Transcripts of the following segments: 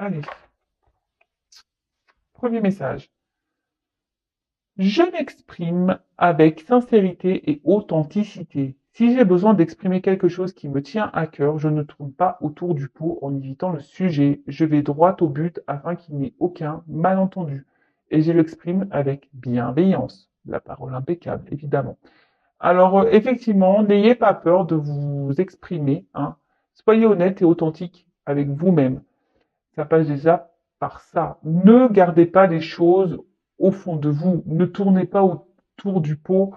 Allez, premier message. Je m'exprime avec sincérité et authenticité. Si j'ai besoin d'exprimer quelque chose qui me tient à cœur, je ne tourne pas autour du pot en évitant le sujet. Je vais droit au but afin qu'il n'y ait aucun malentendu. Et je l'exprime avec bienveillance. La parole impeccable, évidemment. Alors, effectivement, n'ayez pas peur de vous exprimer, hein. Soyez honnête et authentique avec vous-même. Ça passe déjà par ça. Ne gardez pas les choses au fond de vous. Ne tournez pas autour du pot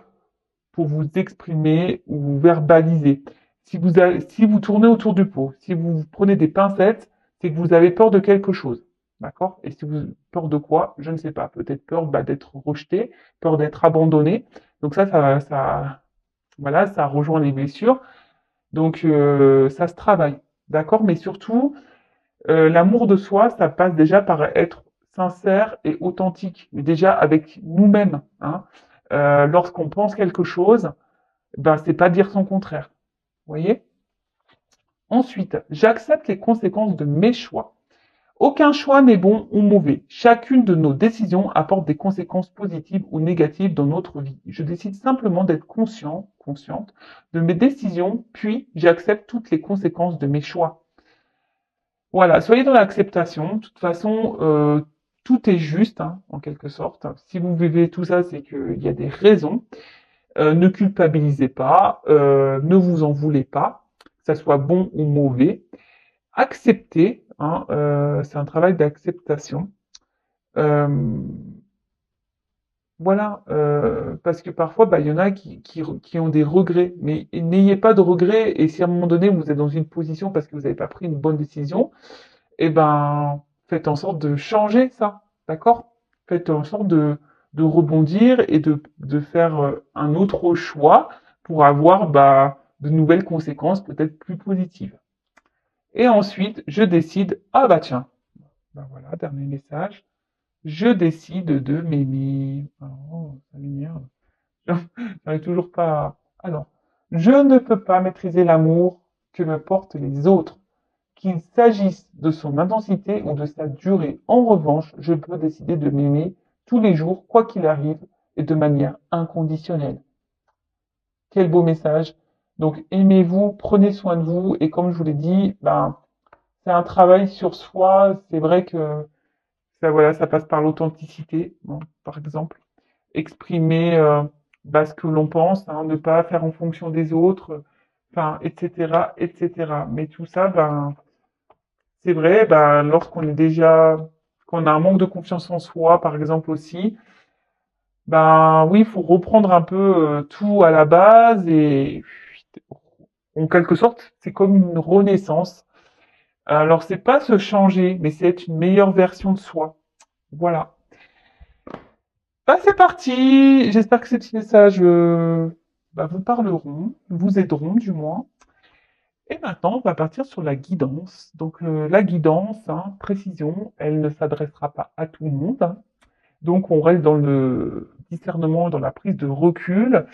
pour vous exprimer ou vous verbaliser. Si vous tournez autour du pot, si vous prenez des pincettes, c'est que vous avez peur de quelque chose. D'accord? Et si vous peur de quoi? Je ne sais pas. Peut-être peur d'être rejeté, peur d'être abandonné. Donc voilà, ça rejoint les blessures. Donc ça se travaille. D'accord? Mais surtout, l'amour de soi, ça passe déjà par être sincère et authentique, mais déjà avec nous-mêmes, hein. Lorsqu'on pense quelque chose, ben c'est pas dire son contraire. Vous voyez? Ensuite, j'accepte les conséquences de mes choix. Aucun choix n'est bon ou mauvais. Chacune de nos décisions apporte des conséquences positives ou négatives dans notre vie. Je décide simplement d'être consciente de mes décisions, puis j'accepte toutes les conséquences de mes choix. Voilà, soyez dans l'acceptation. De toute façon, tout est juste, hein, en quelque sorte. Si vous vivez tout ça, c'est qu'il y a des raisons. Ne culpabilisez pas, ne vous en voulez pas, que ça soit bon ou mauvais. Acceptez, hein, c'est un travail d'acceptation. Euh, voilà, parce que parfois, bah, il y en a qui ont des regrets, mais n'ayez pas de regrets. Et si à un moment donné, vous êtes dans une position parce que vous n'avez pas pris une bonne décision, eh ben, faites en sorte de changer ça, d'accord? Faites en sorte de rebondir et de faire un autre choix pour avoir bah, de nouvelles conséquences peut-être plus positives. Et ensuite, je décide, ah bah tiens, bah voilà, dernier message, je décide de m'aimer. Oh, ça m'énerve. J'arrive toujours pas. Alors, je ne peux pas maîtriser l'amour que me portent les autres. Qu'il s'agisse de son intensité ou de sa durée. En revanche, je peux décider de m'aimer tous les jours, quoi qu'il arrive, et de manière inconditionnelle. Quel beau message. Donc, aimez-vous, prenez soin de vous, et comme je vous l'ai dit, ben, c'est un travail sur soi. C'est vrai que ça, voilà, ça passe par l'authenticité, bon, par exemple. Exprimer bah, ce que l'on pense, hein, ne pas faire en fonction des autres, enfin, etc., etc. Mais tout ça, ben, c'est vrai, ben, qu'on a un manque de confiance en soi, par exemple aussi, ben oui, il faut reprendre un peu tout à la base et en quelque sorte, c'est comme une renaissance. Alors, c'est pas se changer, mais c'est être une meilleure version de soi. Voilà. Bah, c'est parti. J'espère que ces petits messages bah, vous parleront, vous aideront du moins. Et maintenant, on va partir sur la guidance. Donc, la guidance, hein, précision, elle ne s'adressera pas à tout le monde, hein. Donc, on reste dans le discernement, dans la prise de recul.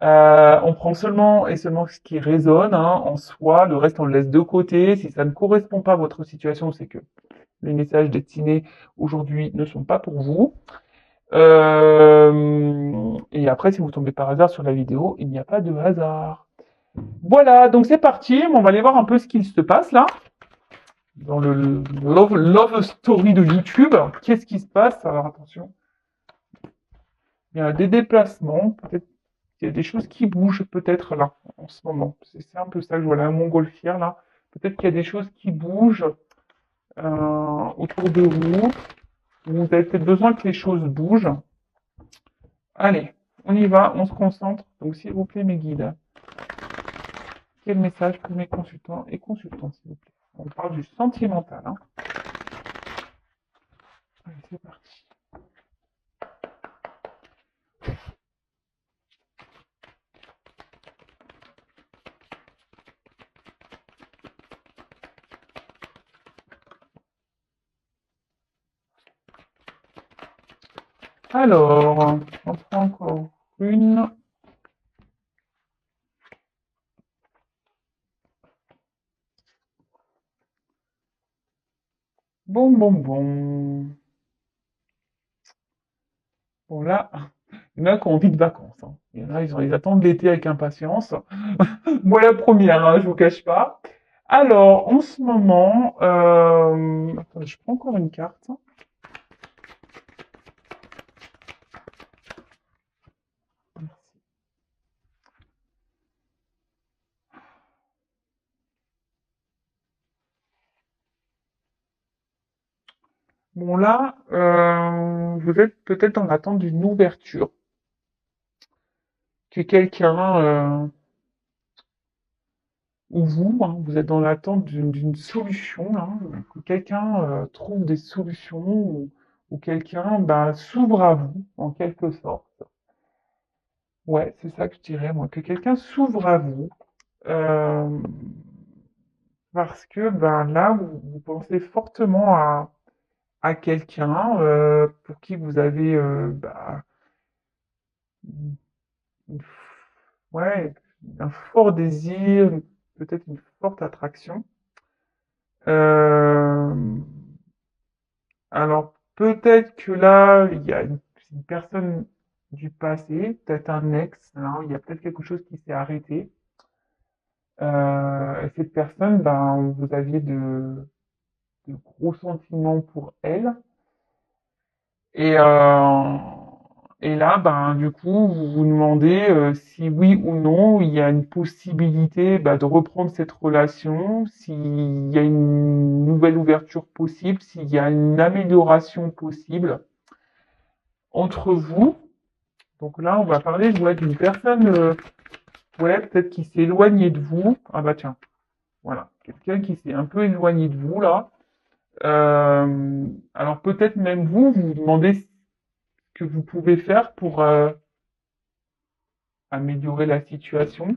On prend seulement et seulement ce qui résonne, hein, en soi. Le reste, on le laisse de côté. Si ça ne correspond pas à votre situation, c'est que les messages destinés aujourd'hui ne sont pas pour vous. Et après, si vous tombez par hasard sur la vidéo, il n'y a pas de hasard. Voilà, donc c'est parti. On va aller voir un peu ce qu'il se passe là dans le love story de YouTube. Qu'est-ce qui se passe? Alors attention, il y a des déplacements, peut-être qu'il y a des choses qui bougent peut-être là en ce moment. C'est un peu ça que je vois là, un montgolfière là. Peut-être qu'il y a des choses qui bougent autour de vous. Vous avez peut-être besoin que les choses bougent. Allez, on y va, on se concentre. Donc s'il vous plaît mes guides, quel message pour mes consultants et consultantes s'il vous plaît. On parle du sentimental, hein. Allez, c'est parti. Alors, on prend encore une. Bon, bon, bon. Bon, là, il y en a qui ont envie de vacances, hein. Il y en a, ils attendent l'été avec impatience. Moi, la première, hein, je vous cache pas. Alors, en ce moment, attendez, je prends encore une carte. Bon, là, vous êtes peut-être en attente d'une ouverture, que quelqu'un, ou vous, hein, vous êtes dans l'attente d'une solution, là, que quelqu'un trouve des solutions, ou quelqu'un bah, s'ouvre à vous, en quelque sorte. Ouais, c'est ça que je dirais, moi, que quelqu'un s'ouvre à vous, euh, parce que ben, là, vous pensez fortement à quelqu'un pour qui vous avez bah, une ouais, un fort désir, peut-être une forte attraction. Euh, alors peut-être que là, il y a une personne du passé, peut-être un ex, hein, il y a peut-être quelque chose qui s'est arrêté. Et cette personne, ben, vous aviez de gros sentiments pour elle. Et, et là, ben, du coup, vous vous demandez si oui ou non il y a une possibilité bah, de reprendre cette relation, s'il y a une nouvelle ouverture possible, s'il y a une amélioration possible entre vous. Donc là, on va parler ouais, d'une personne, ouais, peut-être qui s'est éloignée de vous. Ah bah tiens, voilà, quelqu'un qui s'est un peu éloigné de vous là. Alors peut-être même vous, vous vous demandez ce que vous pouvez faire pour améliorer la situation.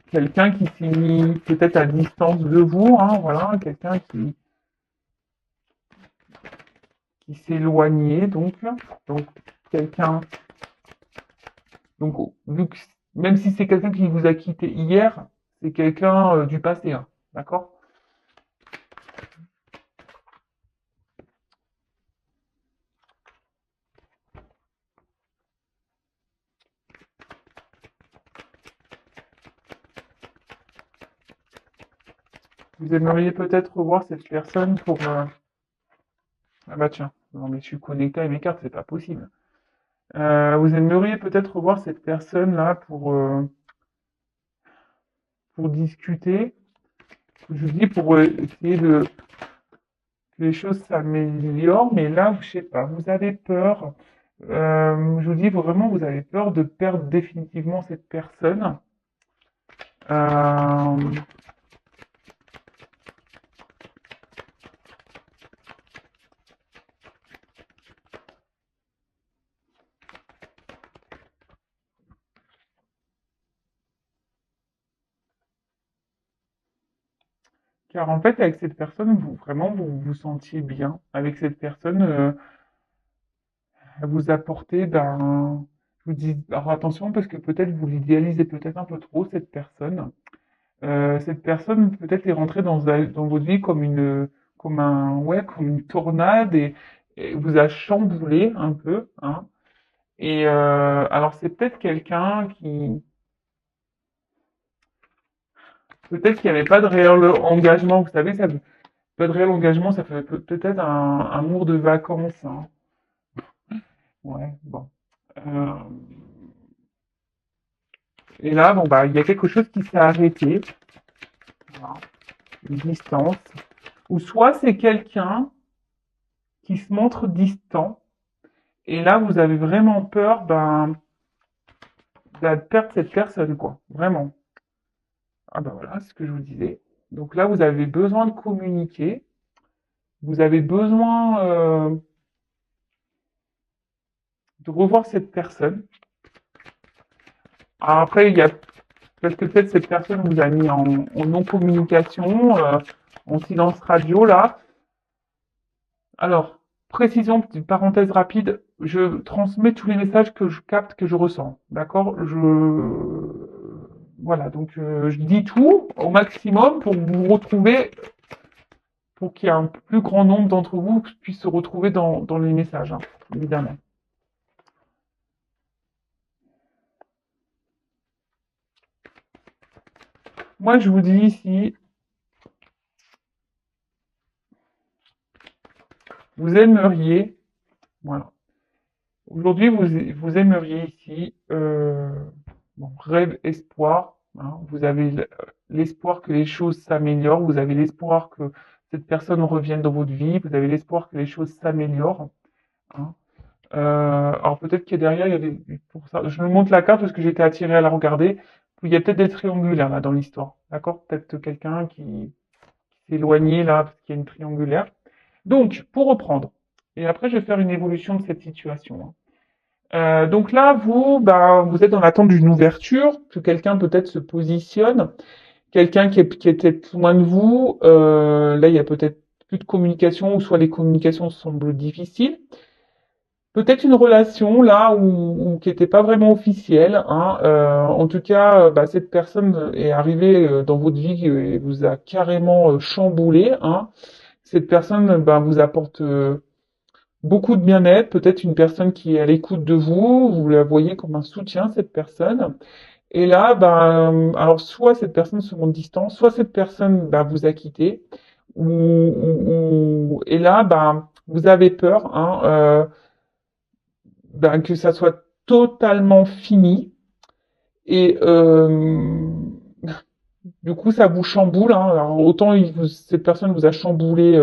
Quelqu'un qui s'est mis peut-être à distance de vous, hein, voilà, quelqu'un qui s'est éloigné, donc quelqu'un, donc vu que, même si c'est quelqu'un qui vous a quitté hier, c'est quelqu'un du passé, hein, d'accord? Vous aimeriez peut-être revoir cette personne pour, ah bah tiens, non mais je suis connecté à mes cartes, c'est pas possible. Vous aimeriez peut-être revoir cette personne là pour discuter, je vous dis pour essayer de que les choses s'améliorent, mais là, je sais pas, vous avez peur. Je vous dis vraiment, vous avez peur de perdre définitivement cette personne. Euh, car en fait, avec cette personne, vous vraiment vous vous sentiez bien. Avec cette personne, elle vous apportez, ben, je vous dis, alors attention parce que peut-être vous l'idéalisez peut-être un peu trop cette personne. Cette personne peut-être est rentrée dans votre vie comme comme un, ouais, comme une tornade et vous a chamboulé un peu, hein. Et alors c'est peut-être quelqu'un qui, peut-être qu'il n'y avait pas de réel engagement, vous savez, ça, pas de réel engagement, ça fait peut-être un amour de vacances, hein. Ouais, bon. Euh, et là, bon bah, il y a quelque chose qui s'est arrêté, voilà, une distance. Ou soit c'est quelqu'un qui se montre distant, et là vous avez vraiment peur, ben, de perdre cette personne, quoi. Vraiment. Ah ben voilà, c'est ce que je vous disais. Donc là, vous avez besoin de communiquer. Vous avez besoin de revoir cette personne. Alors après, il y a parce que peut-être cette personne vous a mis en non-communication, en silence radio là. Alors, précision, petite parenthèse rapide, je transmets tous les messages que je capte, que je ressens. D'accord? Voilà, donc je dis tout au maximum pour vous retrouver pour qu'il y ait un plus grand nombre d'entre vous qui puissent se retrouver dans les messages, hein, évidemment. Moi, je vous dis ici, vous aimeriez, voilà. Aujourd'hui, vous aimeriez ici, bon, rêve, espoir, hein, vous avez l'espoir que les choses s'améliorent, vous avez l'espoir que cette personne revienne dans votre vie, vous avez l'espoir que les choses s'améliorent, hein. Alors peut-être qu'il y a derrière, il y a pour ça, je me montre la carte parce que j'étais attiré à la regarder. Il y a peut-être des triangulaires là dans l'histoire, d'accord? Peut-être quelqu'un qui s'est éloigné là parce qu'il y a une triangulaire. Donc, pour reprendre, et après je vais faire une évolution de cette situation, hein. Donc là, vous, bah, vous êtes dans l'attente d'une ouverture, que quelqu'un peut-être se positionne, quelqu'un qui est peut-être loin de vous. Là, il y a peut-être plus de communication, ou soit les communications semblent difficiles. Peut-être une relation là où qui n'était pas vraiment officielle, hein. En tout cas, bah, cette personne est arrivée dans votre vie et vous a carrément chamboulé, hein. Cette personne bah, vous apporte beaucoup de bien-être, peut-être une personne qui est à l'écoute de vous, vous la voyez comme un soutien, cette personne. Et là, ben, alors soit cette personne se montre distante, soit cette personne ben, vous a quitté, et là, ben, vous avez peur hein, ben, que ça soit totalement fini. Et du coup, ça vous chamboule. Hein. Alors, autant cette personne vous a chamboulé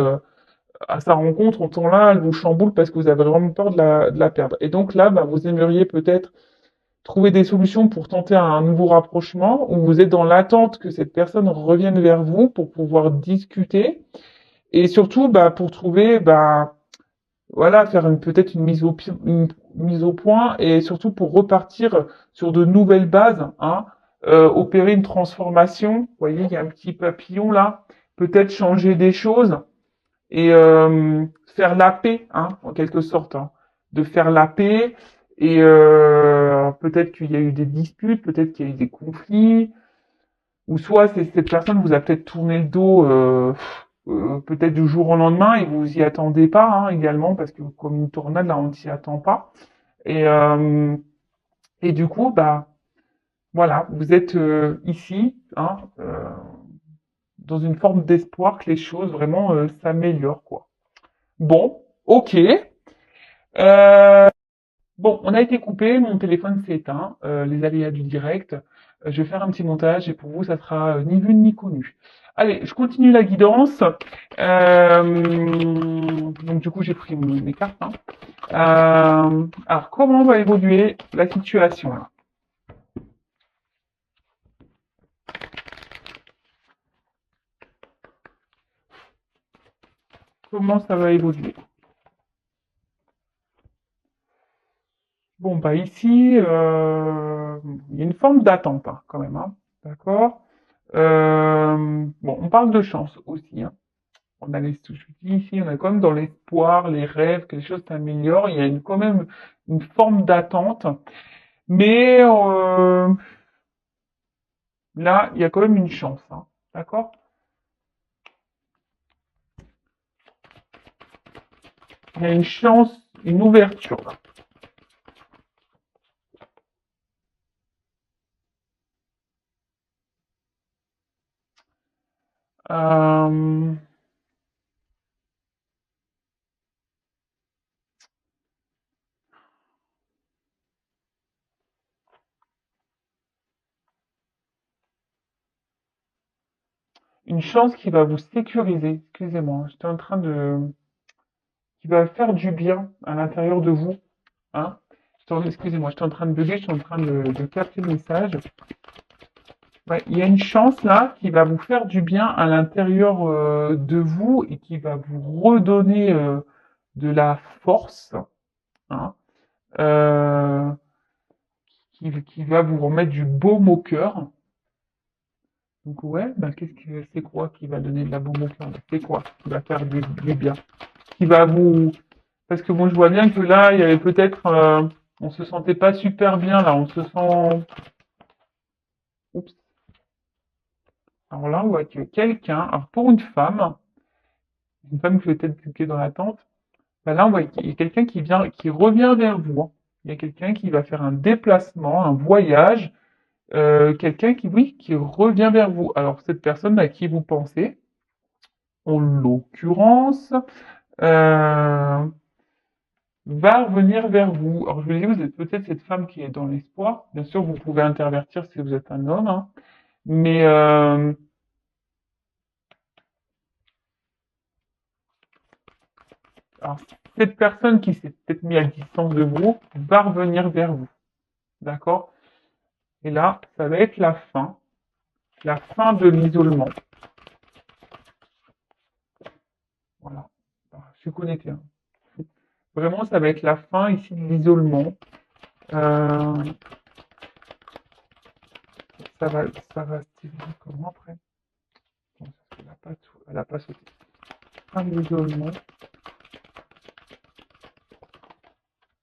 à sa rencontre, autant là, elle vous chamboule parce que vous avez vraiment peur de la perdre. Et donc là, ben, vous aimeriez peut-être trouver des solutions pour tenter un nouveau rapprochement, ou vous êtes dans l'attente que cette personne revienne vers vous pour pouvoir discuter, et surtout bah, pour trouver, bah, voilà, faire peut-être une mise au point, et surtout pour repartir sur de nouvelles bases, hein, opérer une transformation. Vous voyez, il y a un petit papillon là, peut-être changer des choses et faire la paix, hein, en quelque sorte, hein, de faire la paix. Et peut-être qu'il y a eu des disputes, peut-être qu'il y a eu des conflits, ou soit cette personne vous a peut-être tourné le dos, peut-être du jour au lendemain, et vous y attendez pas, hein, également, parce que comme une tornade, là, on ne s'y attend pas. Et, euh, et du coup, bah, voilà, vous êtes ici, hein, dans une forme d'espoir que les choses vraiment s'améliorent, quoi. Bon, ok. Bon, on a été coupé, mon téléphone s'est éteint, les aléas du direct. Je vais faire un petit montage et pour vous, ça sera ni vu ni connu. Allez, je continue la guidance. Donc du coup, j'ai pris mes cartes, hein. Alors, comment va évoluer la situation là? Comment ça va évoluer? Bon, bah ici, il y a une forme d'attente hein, quand même, hein. D'accord? Bon, on parle de chance aussi, hein. On a les, je dis ici, on a quand même dans l'espoir, les rêves, que les choses s'améliorent. Il y a quand même une forme d'attente. Mais là, il y a quand même une chance, hein. D'accord? Il y a une chance, une ouverture là. Euh, une chance qui va vous sécuriser. Excusez-moi, j'étais en train de, qui va faire du bien à l'intérieur de vous, hein. Excusez-moi, j'étais en train de bugger, j'étais en train de capter le message. Ouais, il y a une chance là qui va vous faire du bien à l'intérieur de vous et qui va vous redonner de la force, hein, euh, qui va vous remettre du baume au cœur. Donc ouais, bah, qu'est-ce que c'est quoi qui va donner de la baume au cœur? C'est quoi qui va faire du bien? Qui va vous... Parce que moi je vois bien que là, il y avait peut-être... on se sentait pas super bien là, on se sent... Oups. Alors là, on voit que quelqu'un, alors pour une femme, une femme qui peut-être qui est dans l'attente, bah là, on voit qu'il y a quelqu'un qui vient, qui revient vers vous, hein. Il y a quelqu'un qui va faire un déplacement, un voyage, quelqu'un qui, oui, qui revient vers vous. Alors, cette personne à qui vous pensez, en l'occurrence, euh, va revenir vers vous. Alors, je vous dis, vous êtes peut-être cette femme qui est dans l'espoir. Bien sûr, vous pouvez intervertir si vous êtes un homme, hein. Mais alors, cette personne qui s'est peut-être mise à distance de vous va revenir vers vous. D'accord? Et là, ça va être la fin de l'isolement. Voilà. Je suis connecté, hein. Vraiment, ça va être la fin ici de l'isolement. Euh, ça va, ça va se terminer comment après? Bon, elle a pas sauté. Fin de l'isolement.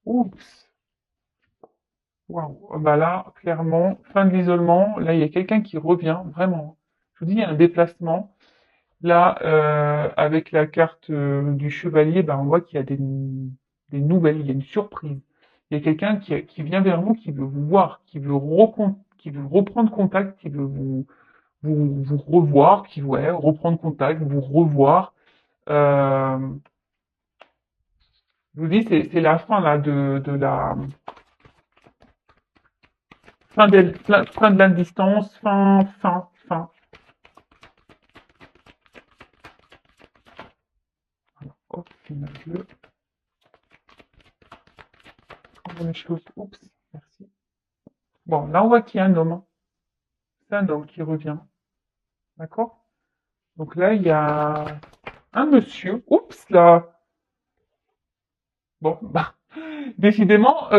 Oups. Waouh. Oh, bah là, clairement, fin de l'isolement. Là, il y a quelqu'un qui revient, vraiment. Je vous dis, il y a un déplacement. Là, avec la carte du chevalier, bah, on voit qu'il y a des nouvelles, il y a une surprise. Il y a quelqu'un qui vient vers vous, qui veut vous voir, qui veut reprendre contact, qui veut vous revoir, qui veut ouais, reprendre contact, vous revoir. Euh, je vous dis, c'est la fin là de la fin de la distance, fin. Alors, hop, finale 2. Comment les choses. Oups, merci. Bon, là on voit qu'il y a un homme, hein. C'est un homme qui revient. D'accord? Donc là, il y a un monsieur. Oups là. Bon, bah, décidément,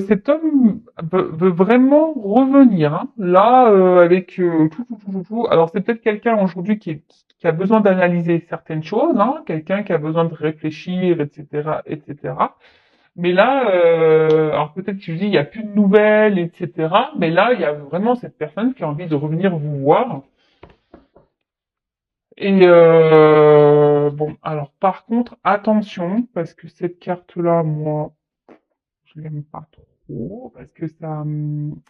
cet homme veut vraiment revenir, hein. Là, avec tout. Alors, c'est peut-être quelqu'un aujourd'hui qui a besoin d'analyser certaines choses, hein, quelqu'un qui a besoin de réfléchir, etc., etc. Mais là, alors peut-être que je dis, il n'y a plus de nouvelles, etc. Mais là, il y a vraiment cette personne qui a envie de revenir vous voir. Et bon, alors par contre, attention, parce que cette carte-là, moi, je l'aime pas trop, parce que ça,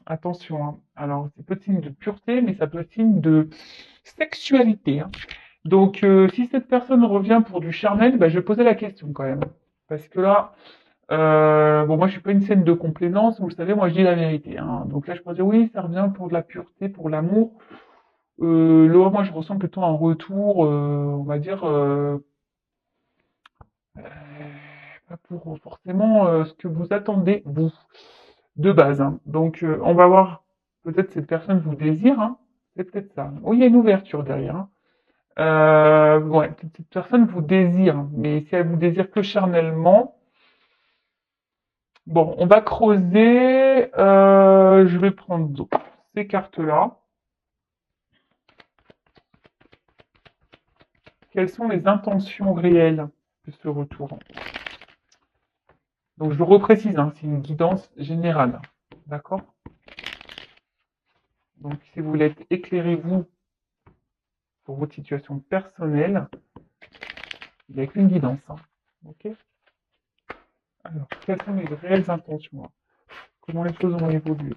attention, hein. Alors c'est peut être signe de pureté, mais ça peut être signe de sexualité, hein. Donc si cette personne revient pour du charnel, bah, je vais poser la question quand même, parce que là, bon, moi je suis pas une scène de complaisance, vous le savez, moi je dis la vérité, hein. Donc là je peux dire oui, ça revient pour de la pureté, pour l'amour. Là, moi, je ressens plutôt un retour, on va dire, pas pour forcément ce que vous attendez, vous, de base, hein. Donc, on va voir, peut-être cette personne vous désire, hein. C'est peut-être ça. Oui, il y a une ouverture derrière, hein. Ouais, peut-être cette personne vous désire, hein. Mais si elle vous désire que charnellement, bon, on va creuser. Je vais prendre ces cartes-là. Quelles sont les intentions réelles de ce retour? Donc je reprécise, hein, c'est une guidance générale. D'accord? Donc si vous voulez être éclairé, vous, pour votre situation personnelle, il n'y a qu'une guidance, hein. Ok? Alors, quelles sont les réelles intentions, hein? Comment les choses ont évolué?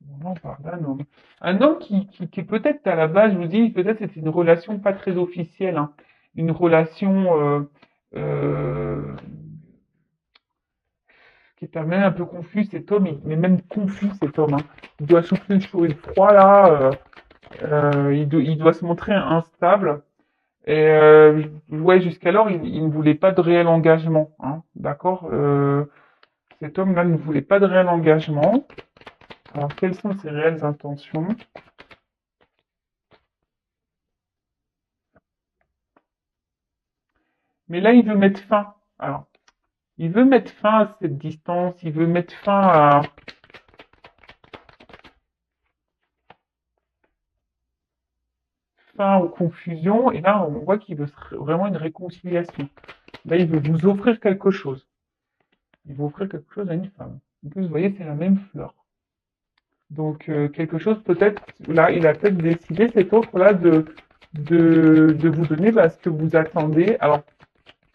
Bon, on parle d'un homme. Un homme qui peut-être à la base, je vous dis, peut-être c'est une relation pas très officielle, hein. Une relation qui est même un peu confus, cet homme, il est même confus cet homme, hein. Il doit souffler sur une froid là, il doit se montrer instable. Et ouais, jusqu'alors, il ne voulait pas de réel engagement, hein, d'accord? Cet homme-là ne voulait pas de réel engagement. Alors, quelles sont ses réelles intentions? Mais là, il veut mettre fin. Alors, il veut mettre fin à cette distance, il veut mettre fin aux confusions. Et là, on voit qu'il veut vraiment une réconciliation. Là, il veut vous offrir quelque chose. Il veut offrir quelque chose à une femme. En plus, vous voyez, c'est la même fleur. Donc, quelque chose peut-être, là, il a peut-être décidé, cet autre-là, de vous donner bah, ce que vous attendez. Alors,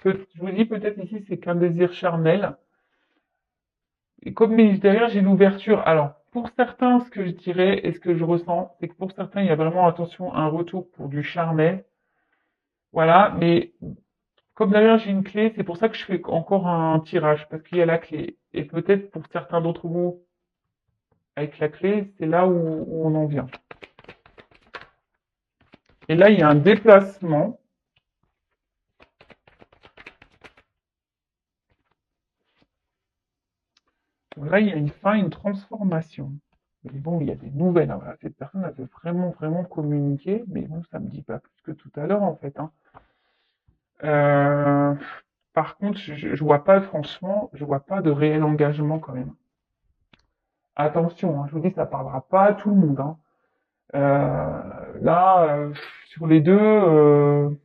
je vous dis peut-être ici, c'est qu'un désir charnel. Et comme mais derrière, j'ai l'ouverture. Alors, pour certains, ce que je dirais et ce que je ressens, c'est que pour certains, il y a vraiment attention, un retour pour du charnel. Voilà, mais comme derrière j'ai une clé, c'est pour ça que je fais encore un tirage, parce qu'il y a la clé. Et peut-être pour certains d'entre vous, avec la clé, c'est là où on en vient. Et là, il y a un déplacement. Là, il y a une fin, une transformation. Mais bon, il y a des nouvelles. Hein. Voilà, cette personne, elle veut vraiment, vraiment communiquer, mais bon, ça me dit pas plus que tout à l'heure, en fait. Hein. Euh, par contre, je vois pas, franchement, je vois pas de réel engagement quand même. Attention, hein, je vous dis, ça parlera pas à tout le monde. Hein. Là, sur les deux,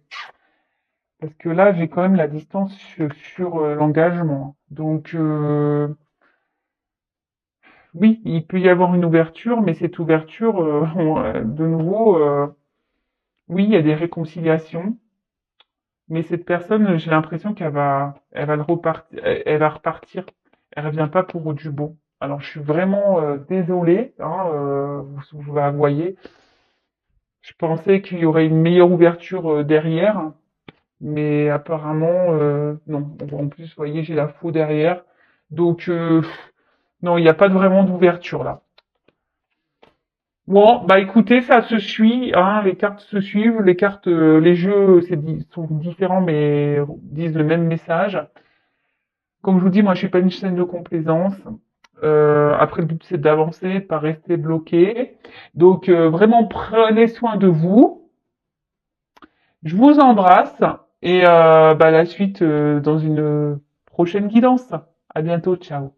parce que là, j'ai quand même la distance sur, l'engagement. Donc, oui, il peut y avoir une ouverture, mais cette ouverture, de nouveau, oui, il y a des réconciliations, mais cette personne, j'ai l'impression elle va elle va repartir. Elle revient pas pour du bon. Alors, je suis vraiment désolé, hein, vous la voyez. Je pensais qu'il y aurait une meilleure ouverture derrière, mais apparemment, non. En plus, vous voyez, j'ai la faux derrière. Donc, non, il n'y a pas vraiment d'ouverture là. Bon, bah écoutez, ça se suit, hein, les cartes se suivent, les cartes, les jeux sont différents mais disent le même message. Comme je vous dis, moi je suis pas une chaîne de complaisance. Après le but c'est d'avancer, pas rester bloqué. Donc vraiment prenez soin de vous. Je vous embrasse et bah, la suite dans une prochaine guidance. À bientôt, ciao.